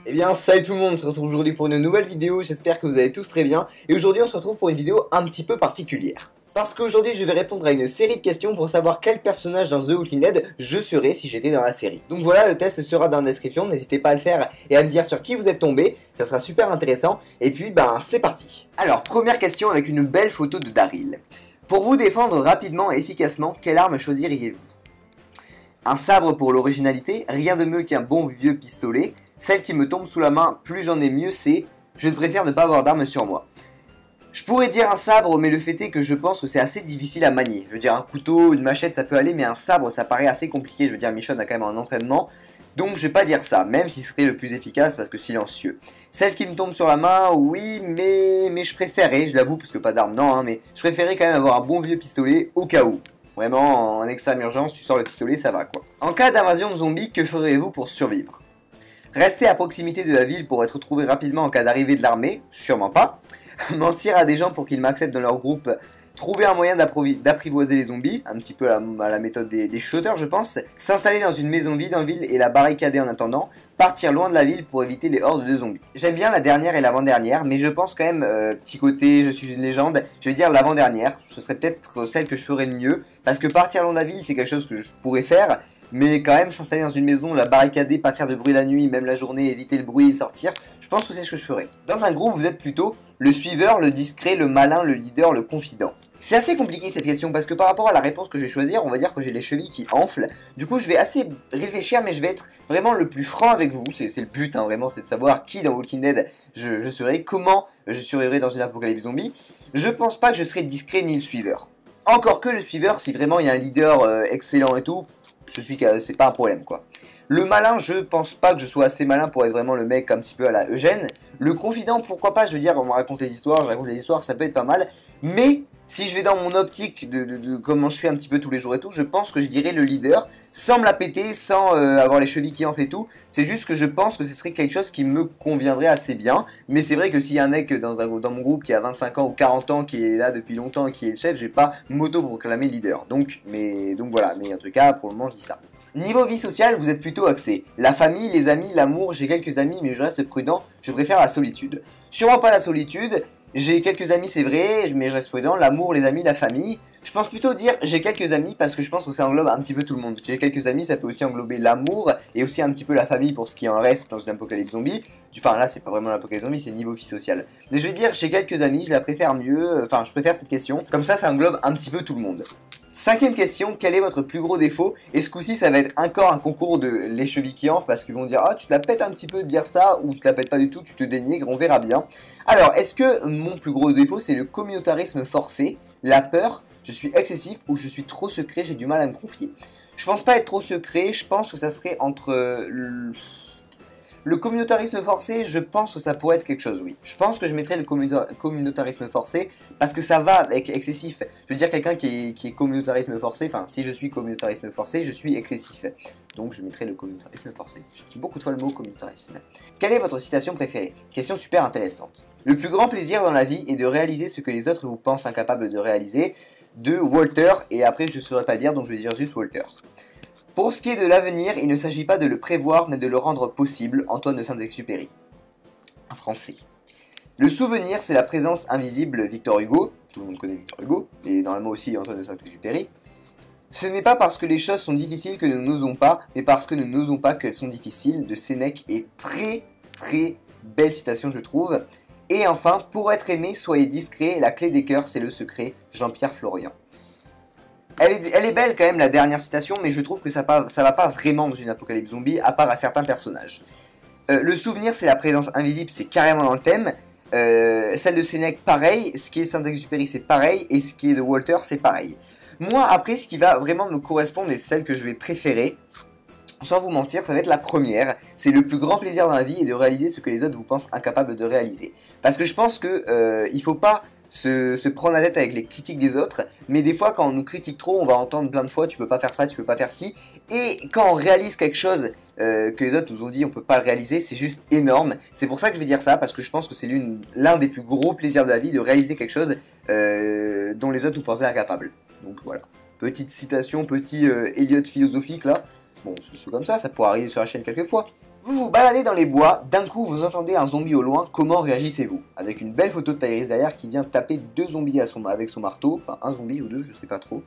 Eh bien salut tout le monde, on se retrouve aujourd'hui pour une nouvelle vidéo, j'espère que vous allez tous très bien. Et aujourd'hui on se retrouve pour une vidéo un petit peu particulière. Parce qu'aujourd'hui je vais répondre à une série de questions pour savoir quel personnage dans The Walking Dead je serais si j'étais dans la série. Donc voilà, le test sera dans la description, n'hésitez pas à le faire et à me dire sur qui vous êtes tombé, ça sera super intéressant. Et puis c'est parti. Alors première question avec une belle photo de Daryl. Pour vous défendre rapidement et efficacement, quelle arme choisiriez-vous? Un sabre pour l'originalité, rien de mieux qu'un bon vieux pistolet. Celle qui me tombe sous la main, plus j'en ai mieux c'est. Je préfère ne pas avoir d'armes sur moi. Je pourrais dire un sabre, mais le fait est que je pense que c'est assez difficile à manier. Je veux dire, un couteau, une machette, ça peut aller, mais un sabre, ça paraît assez compliqué. Je veux dire, Michonne a quand même un entraînement. Donc je vais pas dire ça, même si ce serait le plus efficace parce que silencieux. Celle qui me tombe sur la main, oui, mais je préférais, je l'avoue, parce que pas d'armes, non, hein, mais je préférais quand même avoir un bon vieux pistolet au cas où. Vraiment, en extrême urgence, tu sors le pistolet, ça va quoi. En cas d'invasion de zombies, que ferez-vous pour survivre? Rester à proximité de la ville pour être trouvé rapidement en cas d'arrivée de l'armée? Sûrement pas. Mentir à des gens pour qu'ils m'acceptent dans leur groupe? Trouver un moyen d'apprivoiser les zombies, un petit peu à la méthode des shooters je pense. S'installer dans une maison vide en ville et la barricader en attendant. Partir loin de la ville pour éviter les hordes de zombies. J'aime bien la dernière et l'avant-dernière, mais je pense quand même, petit côté je suis une légende, je vais dire l'avant-dernière. Ce serait peut-être celle que je ferais le mieux, parce que partir loin de la ville c'est quelque chose que je pourrais faire, mais quand même s'installer dans une maison, la barricader, pas faire de bruit la nuit, même la journée, éviter le bruit et sortir, je pense que c'est ce que je ferais. Dans un groupe vous êtes plutôt le suiveur, le discret, le malin, le leader, le confident. C'est assez compliqué cette question parce que par rapport à la réponse que je vais choisir, on va dire que j'ai les chevilles qui enflent. Du coup je vais assez réfléchir, mais je vais être vraiment le plus franc avec vous. C'est le but hein, vraiment, c'est de savoir qui dans Walking Dead je serai, comment je survivrai dans une apocalypse zombie. Je pense pas que je serai discret ni le suiveur. Encore que le suiveur, si vraiment il y a un leader excellent et tout, c'est pas un problème quoi. Le malin, je pense pas que je sois assez malin pour être vraiment le mec un petit peu à la Eugène. Le confident, pourquoi pas, je veux dire, on me raconte les histoires, je raconte les histoires, ça peut être pas mal. Mais si je vais dans mon optique de comment je fais un petit peu tous les jours et tout, je pense que je dirais le leader, sans me la péter, sans avoir les chevilles qui enflent et tout. C'est juste que je pense que ce serait quelque chose qui me conviendrait assez bien. Mais c'est vrai que s'il y a un mec dans mon groupe qui a 25 ans ou 40 ans, qui est là depuis longtemps et qui est le chef, je vais pas m'auto-proclamer leader. Donc voilà, mais en tout cas, pour le moment, je dis ça. Niveau vie sociale, vous êtes plutôt axé. La famille, les amis, l'amour, j'ai quelques amis mais je reste prudent, je préfère la solitude. Sûrement pas la solitude, j'ai quelques amis c'est vrai, mais je reste prudent, l'amour, les amis, la famille. Je pense plutôt dire j'ai quelques amis parce que je pense que ça englobe un petit peu tout le monde. J'ai quelques amis, ça peut aussi englober l'amour et aussi un petit peu la famille pour ce qui en reste dans une apocalypse zombie. Enfin là c'est pas vraiment l'apocalypse zombie, c'est niveau vie sociale. Mais je vais dire j'ai quelques amis, je la préfère mieux, enfin je préfère cette question, comme ça englobe un petit peu tout le monde. Cinquième question, quel est votre plus gros défaut? Et ce coup-ci, ça va être encore un concours de les chevilles qui enflent parce qu'ils vont dire « Ah, tu te la pètes un petit peu de dire ça » ou « Tu te la pètes pas du tout, tu te dénigres, on verra bien. » Alors, est-ce que mon plus gros défaut, c'est le communautarisme forcé, la peur, je suis excessif ou je suis trop secret, j'ai du mal à me confier? Je pense pas être trop secret, je pense que ça serait entre... Le communautarisme forcé, je pense que ça pourrait être quelque chose, oui. Je pense que je mettrais le communautarisme forcé parce que ça va avec excessif. Je veux dire, quelqu'un qui est communautarisme forcé, enfin, si je suis communautarisme forcé, je suis excessif. Donc, je mettrais le communautarisme forcé. Je dis beaucoup de fois le mot communautarisme. Quelle est votre citation préférée? Question super intéressante. Le plus grand plaisir dans la vie est de réaliser ce que les autres vous pensent incapables de réaliser. De Walter, et après, je ne saurais pas le dire, donc je vais dire juste Walter. Pour ce qui est de l'avenir, il ne s'agit pas de le prévoir, mais de le rendre possible. Antoine de Saint-Exupéry. Un Français. Le souvenir, c'est la présence invisible. Victor Hugo. Tout le monde connaît Victor Hugo. Et normalement aussi Antoine de Saint-Exupéry. Ce n'est pas parce que les choses sont difficiles que nous n'osons pas, mais parce que nous n'osons pas qu'elles sont difficiles. De Sénèque. Et très belle citation, je trouve. Et enfin, pour être aimé, soyez discret. La clé des cœurs, c'est le secret. Jean-Pierre Florian. Elle est belle quand même la dernière citation, mais je trouve que ça va pas vraiment dans une apocalypse zombie, à part à certains personnages. Le souvenir, c'est la présence invisible, c'est carrément dans le thème. Celle de Sénèque, pareil. Ce qui est de Saint-Exupéry, c'est pareil. Et ce qui est de Walter, c'est pareil. Moi, après, ce qui va vraiment me correspondre et celle que je vais préférer, sans vous mentir, ça va être la première. C'est le plus grand plaisir dans la vie et de réaliser ce que les autres vous pensent incapables de réaliser. Parce que je pense que il faut pas se prendre la tête avec les critiques des autres, mais des fois quand on nous critique trop, on va entendre plein de fois tu peux pas faire ça, tu peux pas faire ci, et quand on réalise quelque chose que les autres nous ont dit on peut pas le réaliser, c'est juste énorme. C'est pour ça que je vais dire ça, parce que je pense que c'est l'un des plus gros plaisirs de la vie de réaliser quelque chose dont les autres vous pensaient incapables. Donc voilà, petite citation, petit Elliot philosophique là, bon c'est comme ça pourrait arriver sur la chaîne quelques fois. Vous vous baladez dans les bois, d'un coup vous entendez un zombie au loin, comment réagissez-vous? Avec une belle photo de Tyrese derrière qui vient taper 2 zombies avec son marteau, enfin un zombie ou 2, je sais pas trop.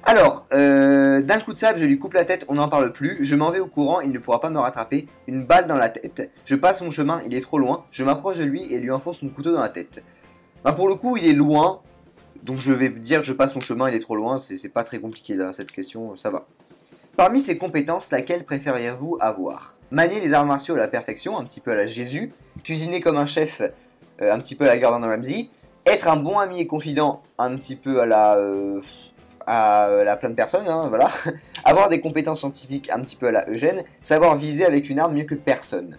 Alors, d'un coup de sable, je lui coupe la tête, on n'en parle plus, je m'en vais au courant, il ne pourra pas me rattraper, une balle dans la tête, je passe mon chemin, il est trop loin, je m'approche de lui et lui enfonce mon couteau dans la tête. Bah pour le coup, il est loin, donc je vais dire que je passe mon chemin, il est trop loin, c'est pas très compliqué là, cette question, ça va. Parmi ces compétences, laquelle préfériez-vous avoir? Manier les arts martiaux à la perfection, un petit peu à la Jésus, cuisiner comme un chef, un petit peu à la Gordon Ramsay, être un bon ami et confident, un petit peu à la plein de personnes, hein, voilà. Avoir des compétences scientifiques, un petit peu à la Eugène, savoir viser avec une arme mieux que personne.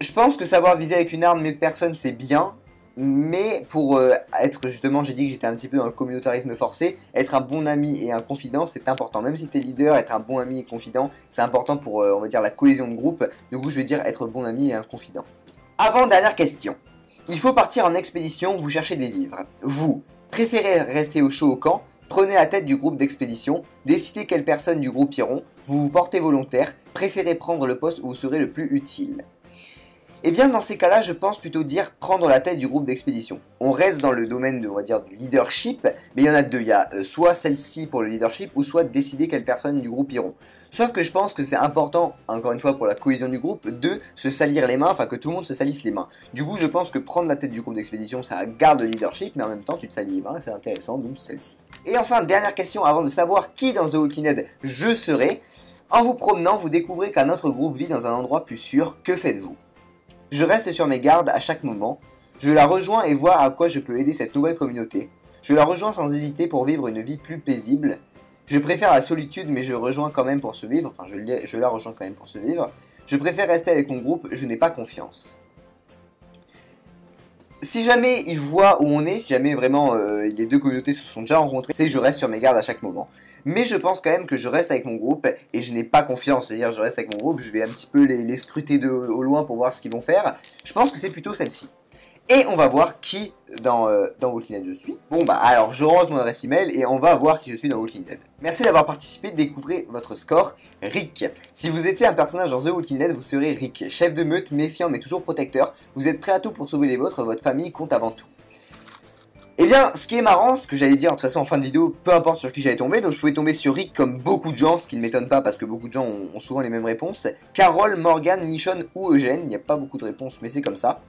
Je pense que savoir viser avec une arme mieux que personne, c'est bien. Mais pour être justement, j'ai dit que j'étais un petit peu dans le communautarisme forcé, être un bon ami et un confident, c'est important. Même si t'es leader, être un bon ami et confident, c'est important pour, on va dire, la cohésion de groupe. Du coup, je vais dire être bon ami et un confident. Avant-dernière question. Il faut partir en expédition, vous cherchez des vivres. Vous préférez rester au chaud au camp, prenez la tête du groupe d'expédition, décidez quelles personnes du groupe iront, vous vous portez volontaire, préférez prendre le poste où vous serez le plus utile. Et bien dans ces cas-là, je pense plutôt dire prendre la tête du groupe d'expédition. On reste dans le domaine de, on va dire, du leadership, mais il y en a deux. Il y a soit celle-ci pour le leadership, ou soit décider quelles personnes du groupe iront. Sauf que je pense que c'est important, encore une fois pour la cohésion du groupe, de se salir les mains, enfin que tout le monde se salisse les mains. Du coup, je pense que prendre la tête du groupe d'expédition, ça garde le leadership, mais en même temps, tu te salis les mains, c'est intéressant, donc celle-ci. Et enfin, dernière question avant de savoir qui dans The Walking Dead je serai. En vous promenant, vous découvrez qu'un autre groupe vit dans un endroit plus sûr. Que faites-vous? Je reste sur mes gardes à chaque moment, je la rejoins et vois à quoi je peux aider cette nouvelle communauté. Je la rejoins sans hésiter pour vivre une vie plus paisible. Je préfère la solitude mais je rejoins quand même pour survivre, enfin je la rejoins quand même pour survivre. Je préfère rester avec mon groupe, je n'ai pas confiance. Si jamais ils voient où on est, si jamais vraiment les deux communautés se sont déjà rencontrées, c'est que je reste sur mes gardes à chaque moment. Mais je pense quand même que je reste avec mon groupe et je n'ai pas confiance, c'est-à-dire je reste avec mon groupe, je vais un petit peu les scruter au loin pour voir ce qu'ils vont faire. Je pense que c'est plutôt celle-ci. Et on va voir qui dans Walking Dead je suis. Bon bah alors je rentre mon adresse email et on va voir qui je suis dans Walking Dead. Merci d'avoir participé, découvrez votre score. Rick. Si vous étiez un personnage dans The Walking Dead, vous serez Rick. Chef de meute, méfiant mais toujours protecteur. Vous êtes prêt à tout pour sauver les vôtres, votre famille compte avant tout. Et bien, ce qui est marrant, ce que j'allais dire de toute façon en fin de vidéo, peu importe sur qui j'allais tomber, donc je pouvais tomber sur Rick comme beaucoup de gens, ce qui ne m'étonne pas parce que beaucoup de gens ont souvent les mêmes réponses. Carole, Morgan, Michonne ou Eugène, il n'y a pas beaucoup de réponses mais c'est comme ça.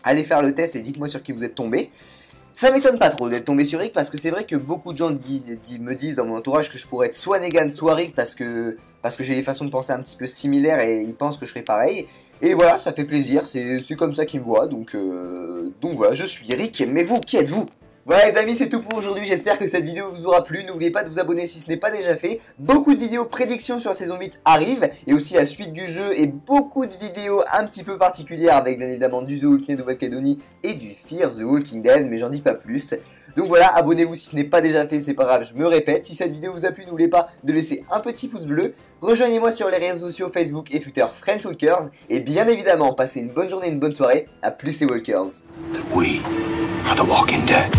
Allez faire le test et dites-moi sur qui vous êtes tombé. Ça m'étonne pas trop d'être tombé sur Rick parce que c'est vrai que beaucoup de gens me disent dans mon entourage que je pourrais être soit Negan soit Rick parce que j'ai des façons de penser un petit peu similaires et ils pensent que je serais pareil. Et voilà, ça fait plaisir, c'est comme ça qu'ils me voient, donc voilà, je suis Rick, mais vous, qui êtes-vous? Voilà les amis, c'est tout pour aujourd'hui, j'espère que cette vidéo vous aura plu, n'oubliez pas de vous abonner si ce n'est pas déjà fait. Beaucoup de vidéos prédictions sur la saison 8 arrivent, et aussi la suite du jeu, et beaucoup de vidéos un petit peu particulières avec bien évidemment du The Walking Dead Nouvelle-Calédonie et du Fear the Walking Dead, mais j'en dis pas plus. Donc voilà, abonnez-vous si ce n'est pas déjà fait, c'est pas grave, je me répète. Si cette vidéo vous a plu, n'oubliez pas de laisser un petit pouce bleu. Rejoignez-moi sur les réseaux sociaux Facebook et Twitter French Walkers. Et bien évidemment, passez une bonne journée, une bonne soirée. A plus les Walkers. We are the Walking Dead.